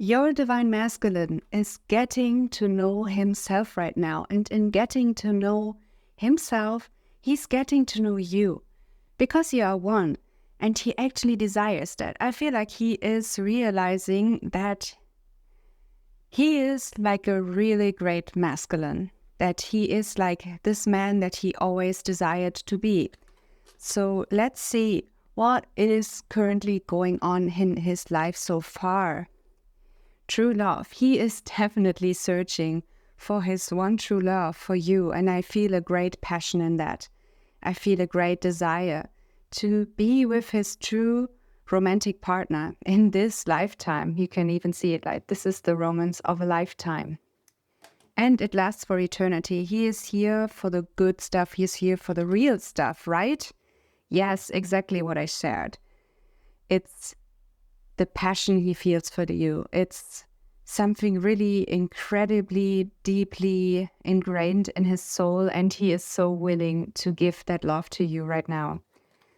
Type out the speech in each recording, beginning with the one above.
Your divine masculine is getting to know himself right now. And in getting to know himself, he's getting to know you because you are one. And he actually desires that. I feel like he is realizing that he is like a really great masculine, that he is like this man that he always desired to be. So let's see what is currently going on in his life so far. True love. He is definitely searching for his one true love for you. And I feel a great passion in that. I feel a great desire to be with his true romantic partner in this lifetime. You can even see it like this is the romance of a lifetime. And it lasts for eternity. He is here for the good stuff. He's here for the real stuff, right? Yes, exactly what I shared. It's the passion he feels for you. It's something really incredibly deeply ingrained in his soul, and he is so willing to give that love to you right now.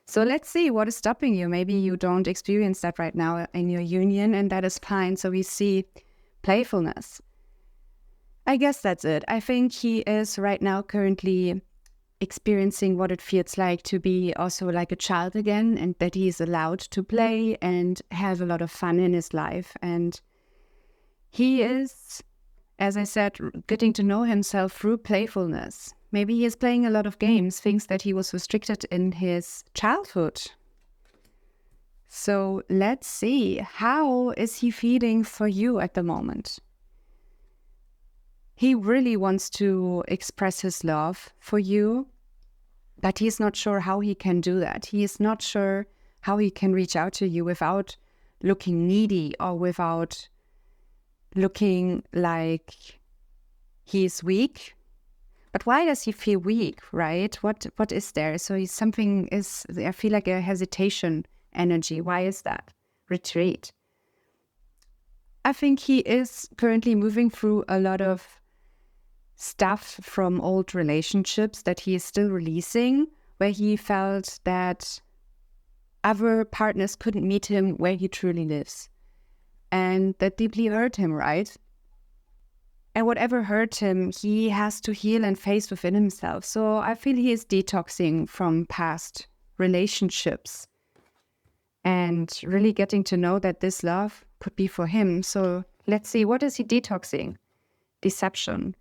So let's see what is stopping you. Maybe you don't experience that right now in your union, and that is fine. So we see playfulness. I guess that's it. I think he is right now currently experiencing what it feels like to be also like a child again, and that he is allowed to play and have a lot of fun in his life. And he is, as I said, getting to know himself through playfulness. Maybe he is playing a lot of games, things that he was restricted in his childhood. So let's see, how is he feeling for you at the moment? He really wants to express his love for you, but he's not sure how he can do that. He is not sure how he can reach out to you without looking needy or without looking like he's weak. But why does he feel weak, right? What is there? So I feel like a hesitation energy. Why is that? Retreat. I think he is currently moving through a lot of stuff from old relationships that he is still releasing, where he felt that other partners couldn't meet him where he truly lives. And that deeply hurt him, right? And whatever hurt him, he has to heal and face within himself. So I feel he is detoxing from past relationships and really getting to know that this love could be for him. So let's see, what is he detoxing? Deception.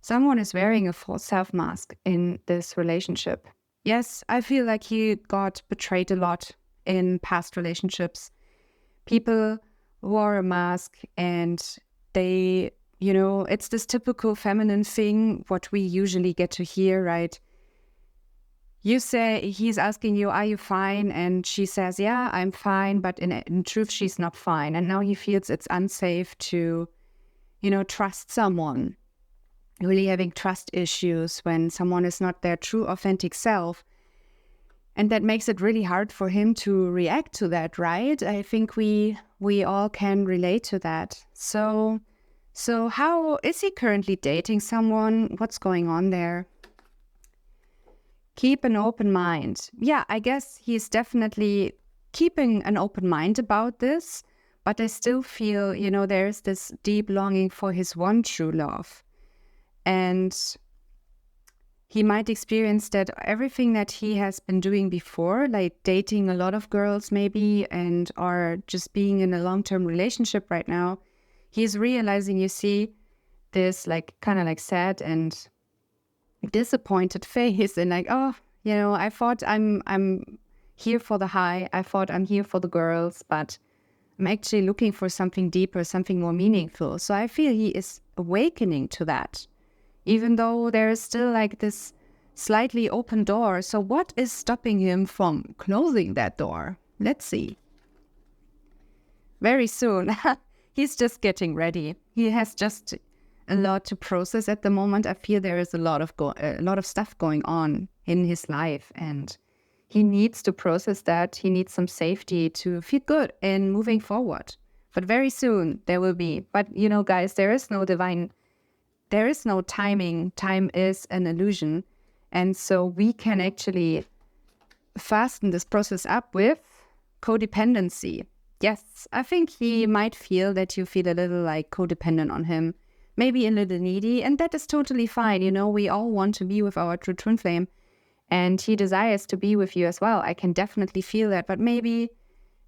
Someone is wearing a false self mask in this relationship. Yes, I feel like he got betrayed a lot in past relationships. People wore a mask and they, it's this typical feminine thing, what we usually get to hear, right? You say, he's asking you, are you fine? And she says, yeah, I'm fine. But in truth, she's not fine. And now he feels it's unsafe to, trust someone. Really having trust issues when someone is not their true authentic self. And that makes it really hard for him to react to that, right? I think we all can relate to that. So how is he currently dating someone? What's going on there? Keep an open mind. Yeah, I guess he's definitely keeping an open mind about this, but I still feel, there's this deep longing for his one true love. And he might experience that everything that he has been doing before, like dating a lot of girls maybe, or just being in a long-term relationship right now, he's realizing, you see, this kind of sad and disappointed face and I thought I'm here for the high. I thought I'm here for the girls, but I'm actually looking for something deeper, something more meaningful. So I feel he is awakening to that. Even though there is still this slightly open door. So what is stopping him from closing that door? Let's see. Very soon. He's just getting ready. He has just a lot to process at the moment. I feel there is a lot of stuff going on in his life, and he needs to process that. He needs some safety to feel good in moving forward. But very soon there will be. But guys, there is no timing. Time is an illusion. And so we can actually fasten this process up with codependency. Yes, I think he might feel that you feel a little like codependent on him, maybe a little needy, and that is totally fine. We all want to be with our true twin flame, and he desires to be with you as well. I can definitely feel that, but maybe,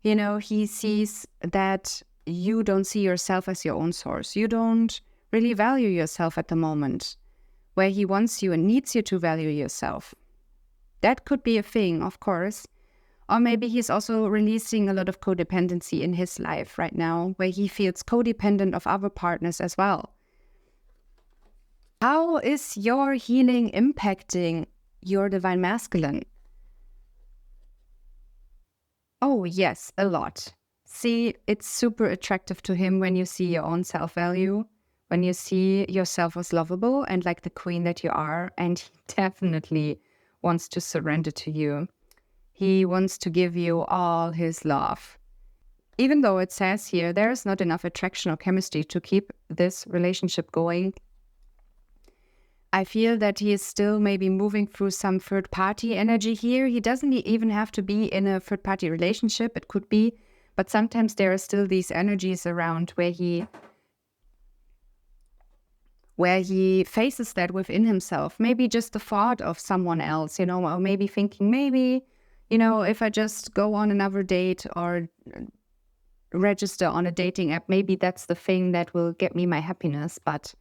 he sees that you don't see yourself as your own source. You don't really value yourself at the moment, where he wants you and needs you to value yourself. That could be a thing, of course. Or maybe he's also releasing a lot of codependency in his life right now, where he feels codependent of other partners as well. How is your healing impacting your divine masculine? Oh, yes, a lot. See, it's super attractive to him when you see your own self-value, when you see yourself as lovable and like the queen that you are, and he definitely wants to surrender to you. He wants to give you all his love. Even though it says here there is not enough attraction or chemistry to keep this relationship going, I feel that he is still maybe moving through some third-party energy here. He doesn't even have to be in a third-party relationship. It could be, but sometimes there are still these energies around where he faces that within himself. Maybe just the thought of someone else, or maybe thinking, if I just go on another date or register on a dating app, maybe that's the thing that will get me my happiness. But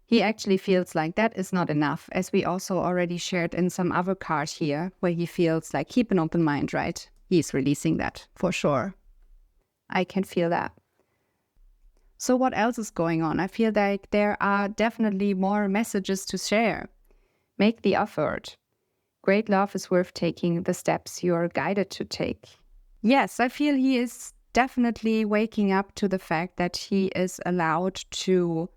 he actually feels like that is not enough, as we also already shared in some other card here, where he feels like keep an open mind, right? He's releasing that for sure. I can feel that. So what else is going on? I feel like there are definitely more messages to share. Make the effort. Great love is worth taking the steps you are guided to take. Yes, I feel he is definitely waking up to the fact that he is allowed to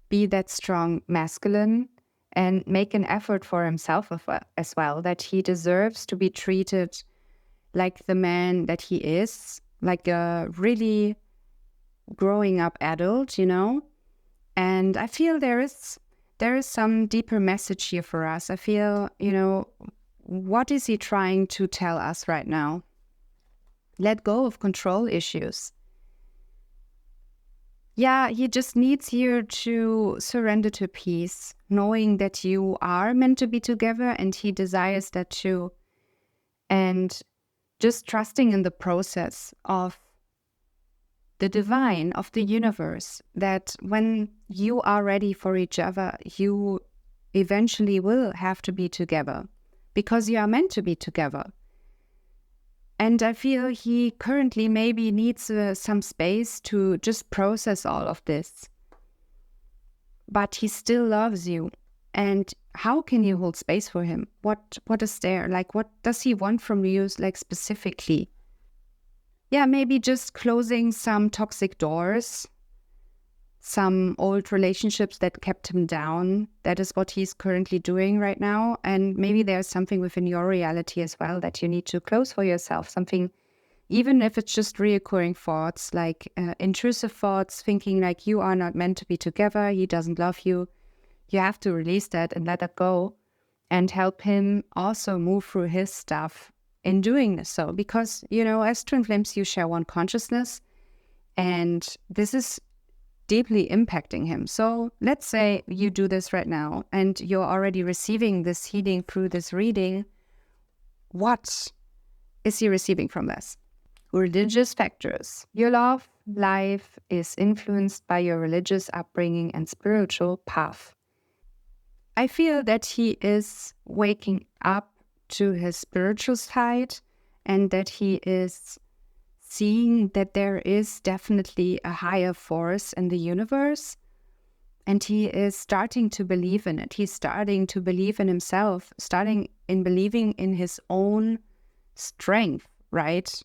be that strong masculine and make an effort for himself as well, that he deserves to be treated like the man that he is, like a really growing up adult, And I feel there is some deeper message here for us. I feel, what is he trying to tell us right now? Let go of control issues. Yeah, he just needs you to surrender to peace, knowing that you are meant to be together and he desires that too. And just trusting in the process of the divine, of the universe, that when you are ready for each other, you eventually will have to be together because you are meant to be together. And I feel he currently maybe needs some space to just process all of this. But he still loves you. And how can you hold space for him? What is there? Like, what does he want from you, like, specifically? Yeah, maybe just closing some toxic doors, some old relationships that kept him down. That is what he's currently doing right now. And maybe there's something within your reality as well that you need to close for yourself. Something, even if it's just reoccurring thoughts, like intrusive thoughts, thinking like you are not meant to be together, he doesn't love you. You have to release that and let that go and help him also move through his stuff in doing this. So, because, as twin flames, you share one consciousness, and this is deeply impacting him. So let's say you do this right now and you're already receiving this healing through this reading. What is he receiving from this? Religious factors. Your love life is influenced by your religious upbringing and spiritual path. I feel that he is waking up to his spiritual side and that he is seeing that there is definitely a higher force in the universe, and he is starting to believe in it. He's starting to believe in himself, starting in believing in his own strength, right?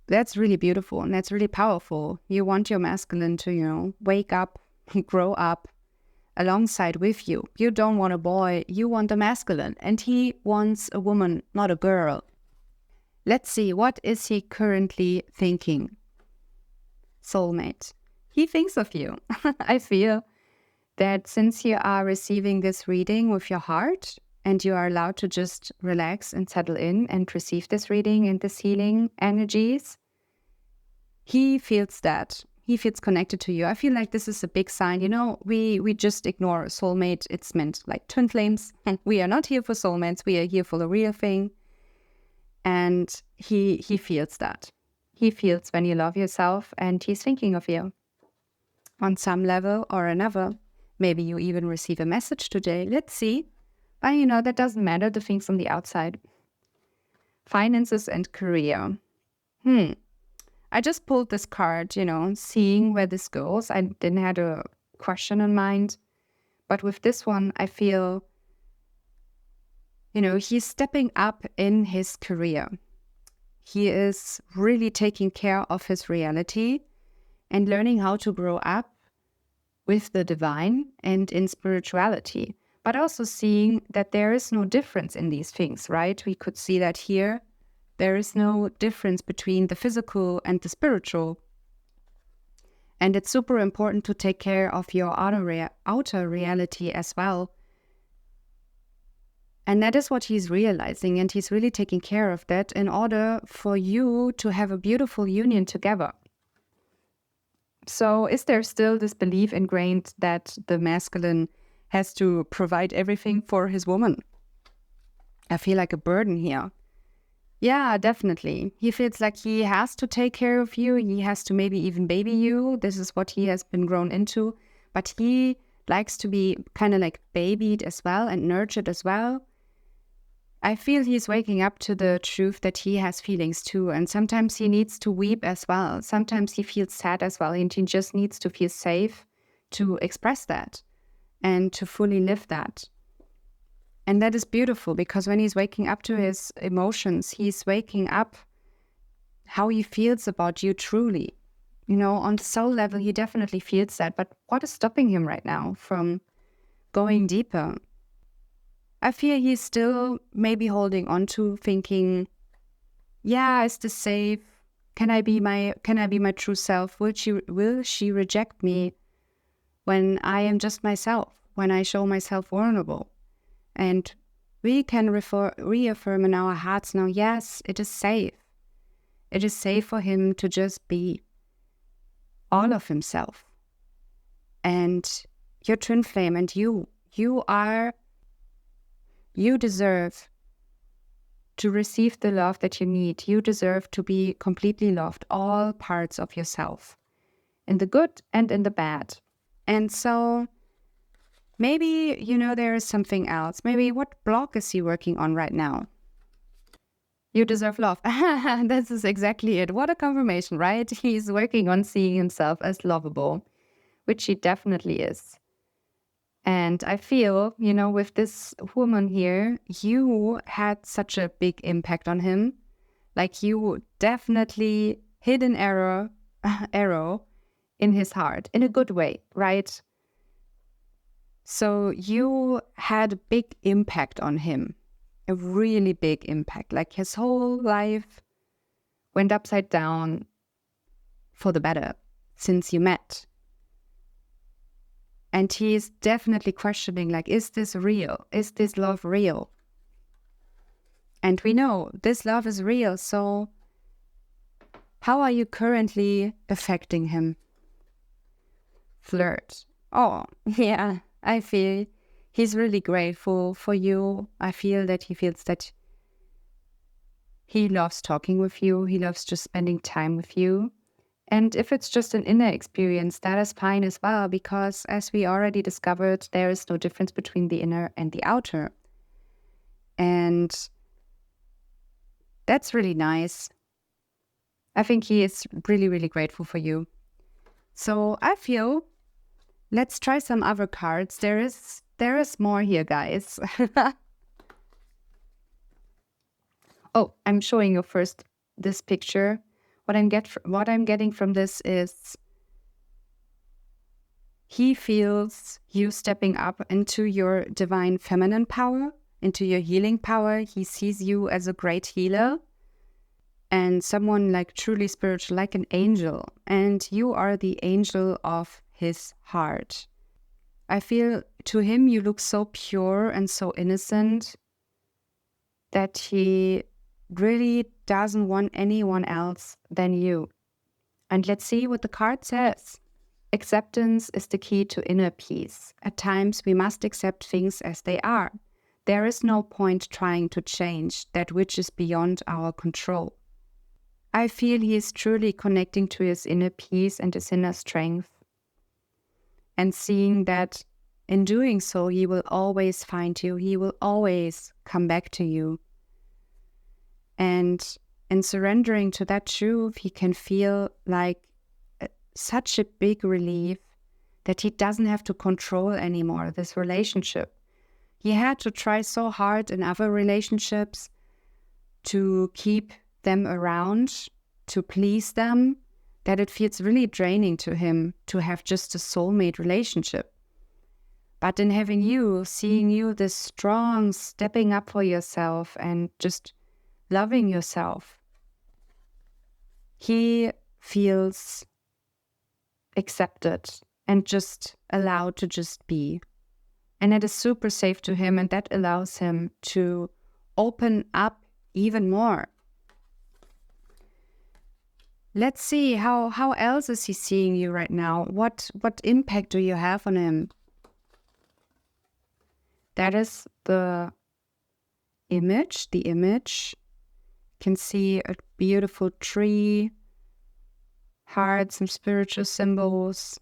That's really beautiful and that's really powerful. You want your masculine to, wake up, grow up alongside with you. You don't want a boy, you want a masculine, and he wants a woman, not a girl. Let's see, what is he currently thinking? Soulmate. He thinks of you. I feel that since you are receiving this reading with your heart and you are allowed to just relax and settle in and receive this reading and this healing energies, he feels that. He feels connected to you. I feel like this is a big sign. You know, we just ignore soulmate. It's meant like twin flames. And we are not here for soulmates. We are here for the real thing. And he feels that. He feels when you love yourself, and he's thinking of you on some level or another. Maybe you even receive a message today. Let's see. But you know, that doesn't matter, the things on the outside. Finances and career. I just pulled this card, you know, seeing where this goes. I didn't have a question in mind. But with this one, I feel, you know, he's stepping up in his career. He is really taking care of his reality and learning how to grow up with the divine and in spirituality, but also seeing that there is no difference in these things, right? We could see that here. There is no difference between the physical and the spiritual. And it's super important to take care of your outer reality as well. And that is what he's realizing, and he's really taking care of that in order for you to have a beautiful union together. So is there still this belief ingrained that the masculine has to provide everything for his woman? I feel like a burden here. Yeah, definitely. He feels like he has to take care of you. He has to maybe even baby you. This is what he has been grown into. But he likes to be kind of like babied as well and nurtured as well. I feel he's waking up to the truth that he has feelings too. And sometimes he needs to weep as well. Sometimes he feels sad as well. And he just needs to feel safe to express that and to fully live that. And that is beautiful, because when he's waking up to his emotions, he's waking up how he feels about you truly. You know, on the soul level, he definitely feels that. But what is stopping him right now from going deeper? I fear he's still maybe holding on to thinking, yeah, is this safe? Can I be my true self? Will she reject me when I am just myself, when I show myself vulnerable? And we can reaffirm in our hearts now, yes, it is safe. It is safe for him to just be all of himself. And your twin flame and you deserve to receive the love that you need. You deserve to be completely loved, all parts of yourself, in the good and in the bad. And so maybe, you know, there is something else. Maybe what block is he working on right now? You deserve love. This is exactly it. What a confirmation, right? He's working on seeing himself as lovable, which he definitely is. And I feel, you know, with this woman here, you had such a big impact on him. Like you definitely hit an arrow in his heart in a good way, right? So you had a big impact on him, a really big impact. Like his whole life went upside down for the better since you met. And he is definitely questioning, like, is this real? Is this love real? And we know this love is real. So how are you currently affecting him? Flirt. Oh, yeah. I feel he's really grateful for you. I feel that he feels that he loves talking with you. He loves just spending time with you. And if it's just an inner experience, that is fine as well, because as we already discovered, there is no difference between the inner and the outer. And that's really nice. I think he is really, really grateful for you. So I feel, let's try some other cards. There is more here, guys. Oh, I'm showing you first this picture. What I'm getting from this is he feels you stepping up into your divine feminine power, into your healing power. He sees you as a great healer and someone like truly spiritual, like an angel. And you are the angel of his heart. I feel to him you look so pure and so innocent that he really doesn't want anyone else than you. And let's see what the card says. Acceptance is the key to inner peace. At times, we must accept things as they are. There is no point trying to change that which is beyond our control. I feel he is truly connecting to his inner peace and his inner strength, and seeing that in doing so, he will always find you. He will always come back to you. And in surrendering to that truth, he can feel like such a big relief that he doesn't have to control anymore this relationship. He had to try so hard in other relationships to keep them around, to please them, that it feels really draining to him to have just a soulmate relationship. But in having you, seeing you this strong, stepping up for yourself and just loving yourself, he feels accepted and just allowed to just be. And it is super safe to him, and that allows him to open up even more. Let's see, how else is he seeing you right now? What impact do you have on him? That is the image. The image. You can see a beautiful tree, hearts, some spiritual symbols.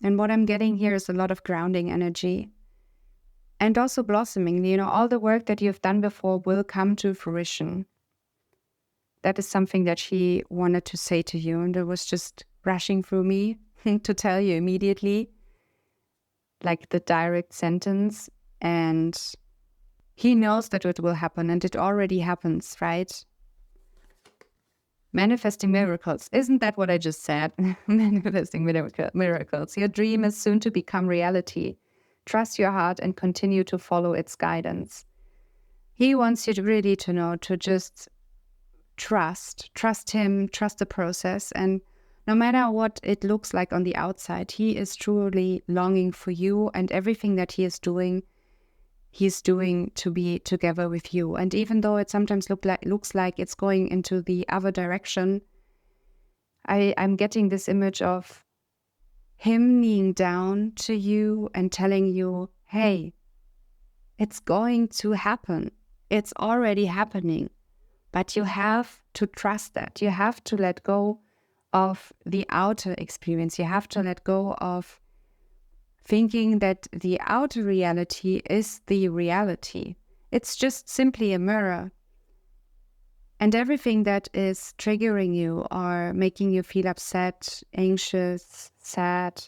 And what I'm getting here is a lot of grounding energy. And also blossoming. All the work that you've done before will come to fruition. That is something that she wanted to say to you, and it was just rushing through me to tell you immediately, like the direct sentence. And he knows that it will happen, and it already happens, right? Manifesting miracles. Isn't that what I just said? Manifesting miracles. Your dream is soon to become reality. Trust your heart and continue to follow its guidance. He wants you really to know, to just trust him, trust the process. And no matter what it looks like on the outside, he is truly longing for you, and everything that he is doing, he's doing to be together with you. And even though it sometimes looks like it's going into the other direction, I'm getting this image of him kneeling down to you and telling you, hey, it's going to happen. It's already happening. But you have to trust that. You have to let go of the outer experience. You have to let go of thinking that the outer reality is the reality. It's just simply a mirror. And everything that is triggering you or making you feel upset, anxious, sad,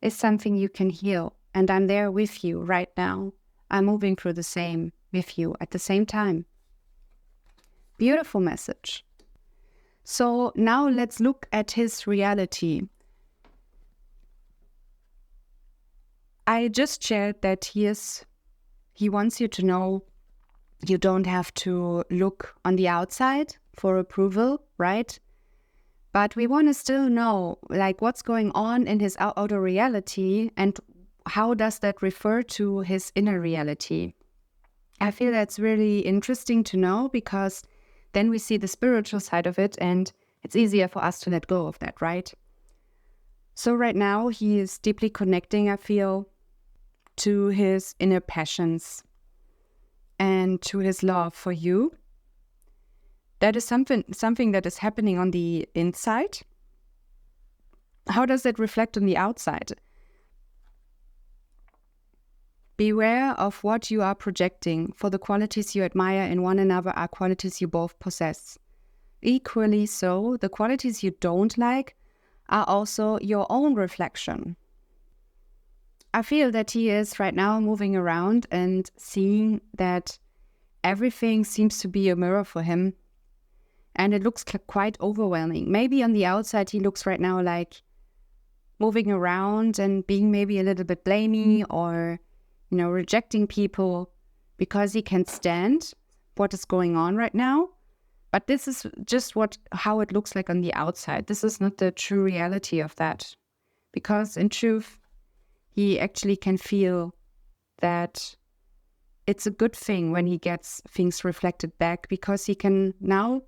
is something you can heal. And I'm there with you right now. I'm moving through the same with you at the same time. Beautiful message. So now let's look at his reality. I just shared that he wants you to know you don't have to look on the outside for approval, right? But we want to still know, like, what's going on in his outer reality and how does that refer to his inner reality. I feel that's really interesting to know, because then we see the spiritual side of it and it's easier for us to let go of that, right? So right now he is deeply connecting, I feel, to his inner passions and to his love for you. That is something that is happening on the inside. How does that reflect on the outside? Beware of what you are projecting, for the qualities you admire in one another are qualities you both possess. Equally so, the qualities you don't like are also your own reflection. I feel that he is right now moving around and seeing that everything seems to be a mirror for him. And it looks quite overwhelming. Maybe on the outside he looks right now like moving around and being maybe a little bit blamey or, rejecting people because he can't stand what is going on right now. But this is just how it looks like on the outside. This is not the true reality of that. Because in truth, he actually can feel that it's a good thing when he gets things reflected back, because he can now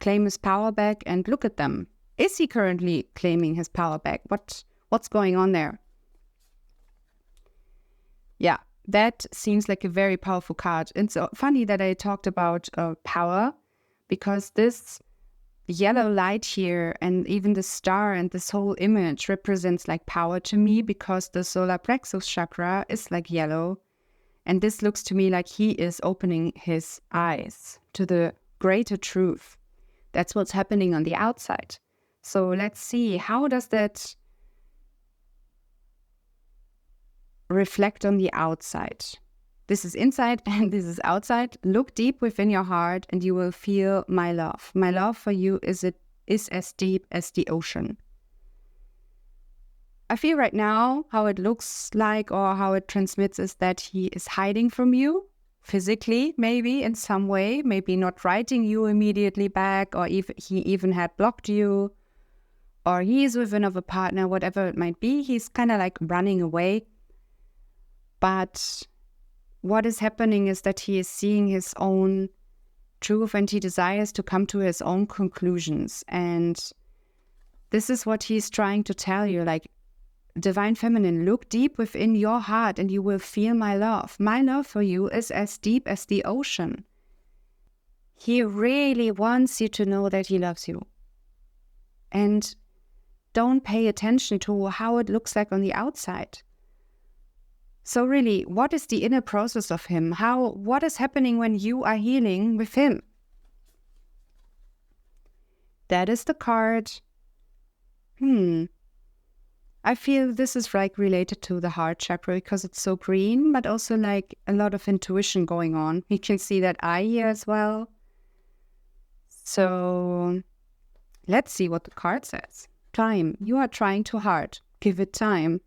claim his power back and look at them Is he currently claiming his power back? What's going on there? Yeah, that seems like a very powerful card. It's so funny that I talked about power, because this yellow light here and even the star and this whole image represents like power to me, because the solar plexus chakra is like yellow. And this looks to me like he is opening his eyes to the greater truth. That's what's happening on the outside. So let's see, how does that reflect on the outside? This is inside and this is outside. Look deep within your heart and you will feel my love. My love for you is as deep as the ocean. I feel right now how it looks like, or how it transmits, is that he is hiding from you physically, maybe in some way, maybe not writing you immediately back, or if he even had blocked you, or he is with another partner, whatever it might be. He's kind of like running away. But what is happening is that he is seeing his own truth and he desires to come to his own conclusions. And this is what he's trying to tell you, like, Divine Feminine, look deep within your heart and you will feel my love. My love for you is as deep as the ocean. He really wants you to know that he loves you. And don't pay attention to how it looks like on the outside. So really, what is the inner process of him? What is happening when you are healing with him? That is the card. I feel this is like related to the heart chakra because it's so green, but also like a lot of intuition going on. You can see that eye here as well. So let's see what the card says. Time. You are trying too hard. Give it time.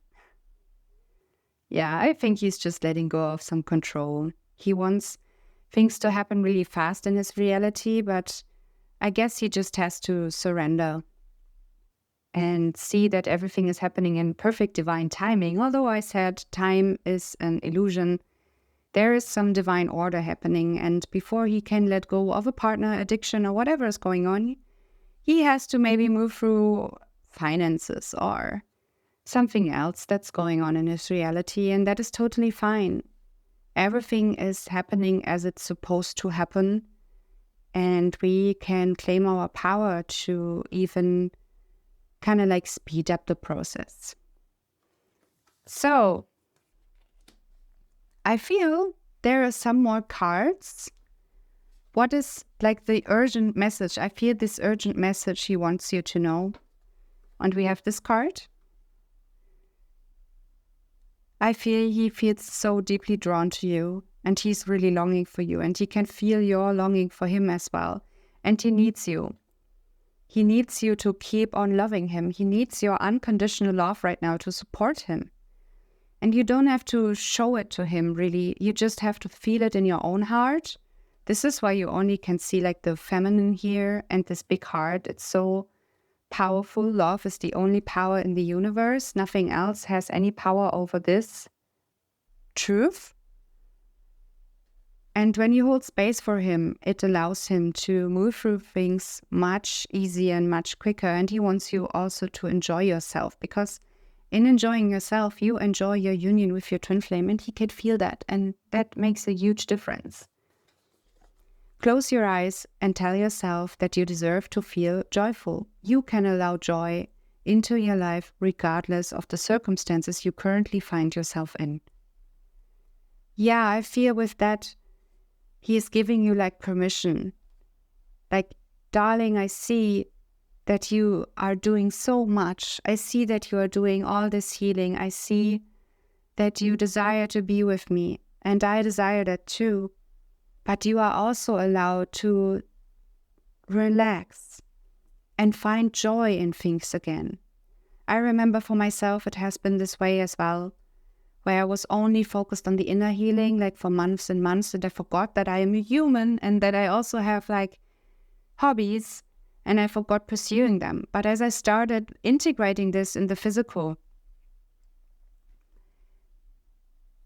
Yeah, I think he's just letting go of some control. He wants things to happen really fast in his reality, but I guess he just has to surrender and see that everything is happening in perfect divine timing. Although I said time is an illusion, there is some divine order happening, and before he can let go of a partner, addiction, or whatever is going on, he has to maybe move through finances or something else that's going on in his reality, and that is totally fine. Everything is happening as it's supposed to happen, and we can claim our power to even kind of like speed up the process. So I feel there are some more cards. What is like the urgent message? I feel this urgent message he wants you to know. And we have this card. I feel he feels so deeply drawn to you, and he's really longing for you, and he can feel your longing for him as well. And he needs you. He needs you to keep on loving him. He needs your unconditional love right now to support him. And you don't have to show it to him, really. You just have to feel it in your own heart. This is why you only can see like the feminine here and this big heart. It's so powerful. Love is the only power in the universe. Nothing else has any power over this truth. And when you hold space for him, it allows him to move through things much easier and much quicker. And he wants you also to enjoy yourself, because in enjoying yourself, you enjoy your union with your twin flame, and he can feel that. And that makes a huge difference. Close your eyes and tell yourself that you deserve to feel joyful. You can allow joy into your life regardless of the circumstances you currently find yourself in. Yeah, I feel with that, he is giving you like permission. Like, darling, I see that you are doing so much. I see that you are doing all this healing. I see that you desire to be with me, and I desire that too. But you are also allowed to relax and find joy in things again. I remember for myself, it has been this way as well, where I was only focused on the inner healing, like for months and months, and I forgot that I am a human and that I also have like hobbies, and I forgot pursuing them. But as I started integrating this in the physical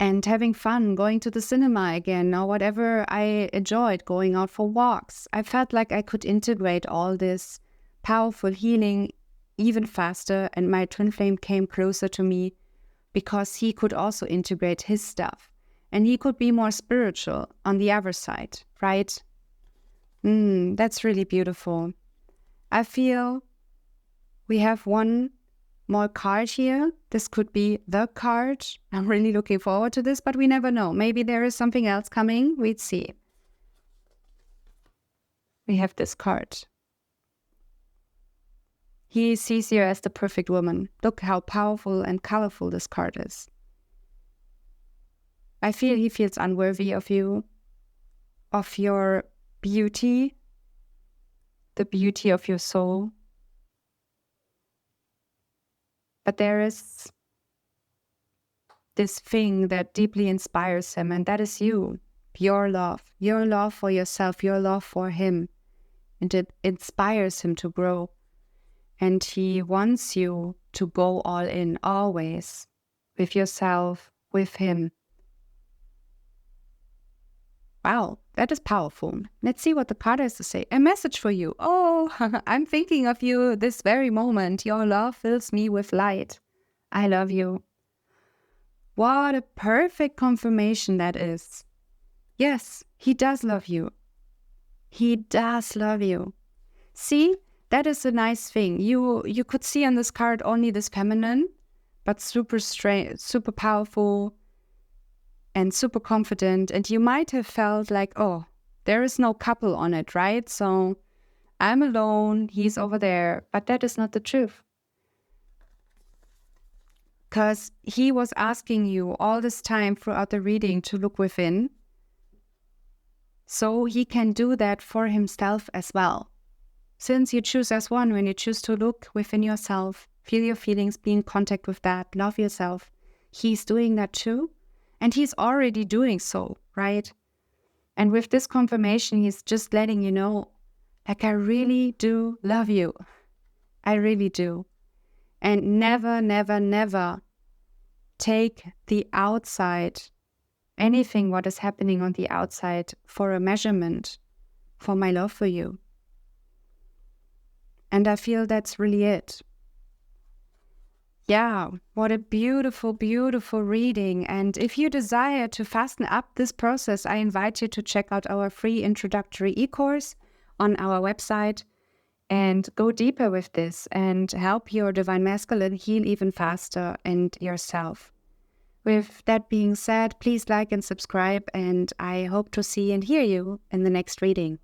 and having fun, going to the cinema again, or whatever I enjoyed, going out for walks, I felt like I could integrate all this powerful healing even faster, and my twin flame came closer to me because he could also integrate his stuff and he could be more spiritual on the other side, right? That's really beautiful. I feel we have one more card here. This could be the card. I'm really looking forward to this, but we never know. Maybe there is something else coming. We'd see. We have this card. He sees you as the perfect woman. Look how powerful and colorful this card is. I feel he feels unworthy of you, of your beauty, the beauty of your soul. But there is this thing that deeply inspires him, and that is you, your love for yourself, your love for him. And it inspires him to grow. And he wants you to go all in, always, with yourself, with him. Wow, that is powerful. Let's see what the card has to say. A message for you. Oh, I'm thinking of you this very moment. Your love fills me with light. I love you. What a perfect confirmation that is. Yes, he does love you. He does love you. See? That is a nice thing. You could see on this card only this feminine, but super powerful and super confident. And you might have felt like, oh, there is no couple on it, right? So I'm alone, he's over there. But that is not the truth. Because he was asking you all this time throughout the reading to look within. So he can do that for himself as well. Since you choose as one, when you choose to look within yourself, feel your feelings, be in contact with that, love yourself, he's doing that too. And he's already doing so, right? And with this confirmation, he's just letting you know, like, I really do love you. I really do. And never, never, never take the outside, anything what is happening on the outside, for a measurement for my love for you. And I feel that's really it. Yeah, what a beautiful, beautiful reading. And if you desire to fasten up this process, I invite you to check out our free introductory e-course on our website and go deeper with this and help your divine masculine heal even faster and yourself. With that being said, please like and subscribe, and I hope to see and hear you in the next reading.